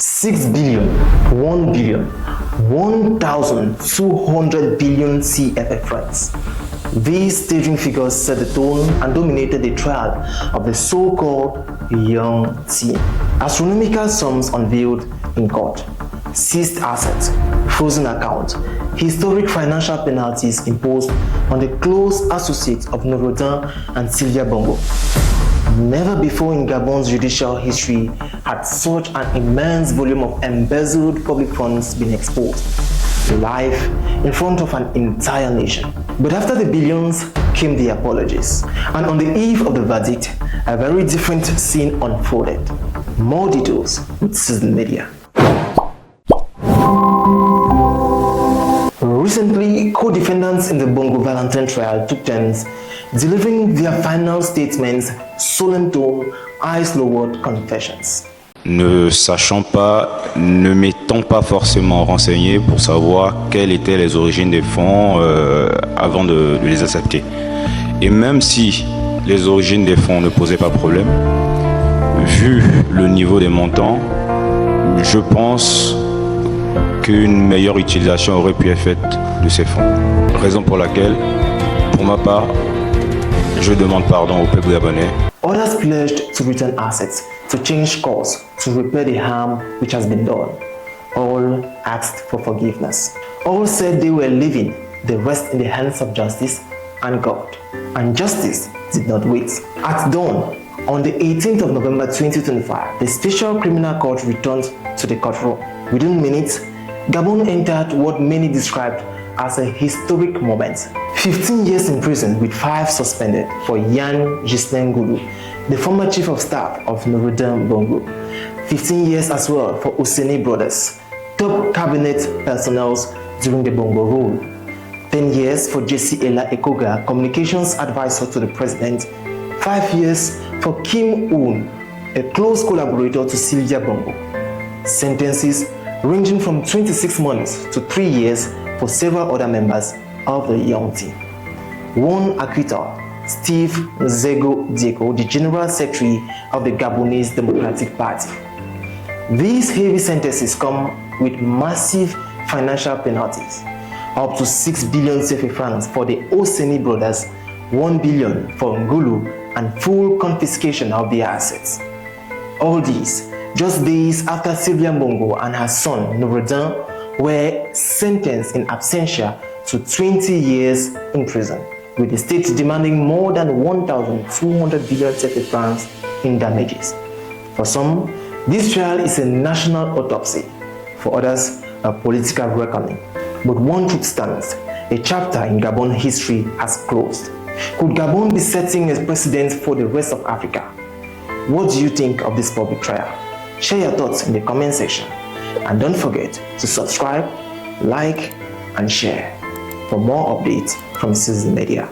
6 billion, 1 billion, 1,200 billion CFA francs. These staggering figures set the tone and dominated the trial of the so-called young team. Astronomical sums unveiled in court, seized assets, frozen accounts, historic financial penalties imposed on the close associates of Notre and Sylvia Bongo. Never before in Gabon's judicial history had such an immense volume of embezzled public funds been exposed, live in front of an entire nation. But after the billions came the apologies, and on the eve of the verdict, a very different scene unfolded. More details with Suivez-nous Media. Recently, co-defendants in the Bongo Valentine trial took turns delivering their final statements, solemn tone, eyes lowered confessions. Ne sachant pas, ne m'étant pas forcément renseigné pour savoir quelles étaient les origines des fonds avant de les accepter. Et même si les origines des fonds ne posaient pas problème, vu le niveau des montants, je pense qu'une meilleure utilisation aurait pu être faite de ces fonds. Raison pour laquelle, pour ma part, je demande pardon au peuple gabonais. Others pledged to return assets, to change course, to repair the harm which has been done. All asked for forgiveness. All said they were leaving the rest in the hands of justice and God. And justice did not wait. At dawn, on the 18th of November 2025, the Special Criminal Court returned to the courtroom. Within minutes, Gabon entered what many described as a historic moment. 15 years in prison with 5 suspended for Yan Gislin Gulu, the former chief of staff of Notre Bongo. 15 years as well for Ouseni brothers, top cabinet personnel during the Bongo rule. 10 years for Jesse Ella Ekoga, communications advisor to the president. 5 years for Kim Un, a close collaborator to Sylvia Bongo. Sentences ranging from 26 months to 3 years for several other members of the young team. One acquittal, Steve Nzego Dieko, the General Secretary of the Gabonese Democratic Party. These heavy sentences come with massive financial penalties, up to 6 billion CFA francs for the Ouseni brothers, 1 billion for Ngulu, and full confiscation of their assets. All these just days after Sylvia Bongo and her son Notre were sentenced in absentia to 20 years in prison, with the state demanding more than 1,200 billion CFA francs in damages. For some, this trial is a national autopsy. For others, a political reckoning. But one truth stands: a chapter in Gabon history has closed. Could Gabon be setting a precedent for the rest of Africa? What do you think of this public trial? Share your thoughts in the comment section. And don't forget to subscribe, like, and share for more updates from Suivez-nous Media.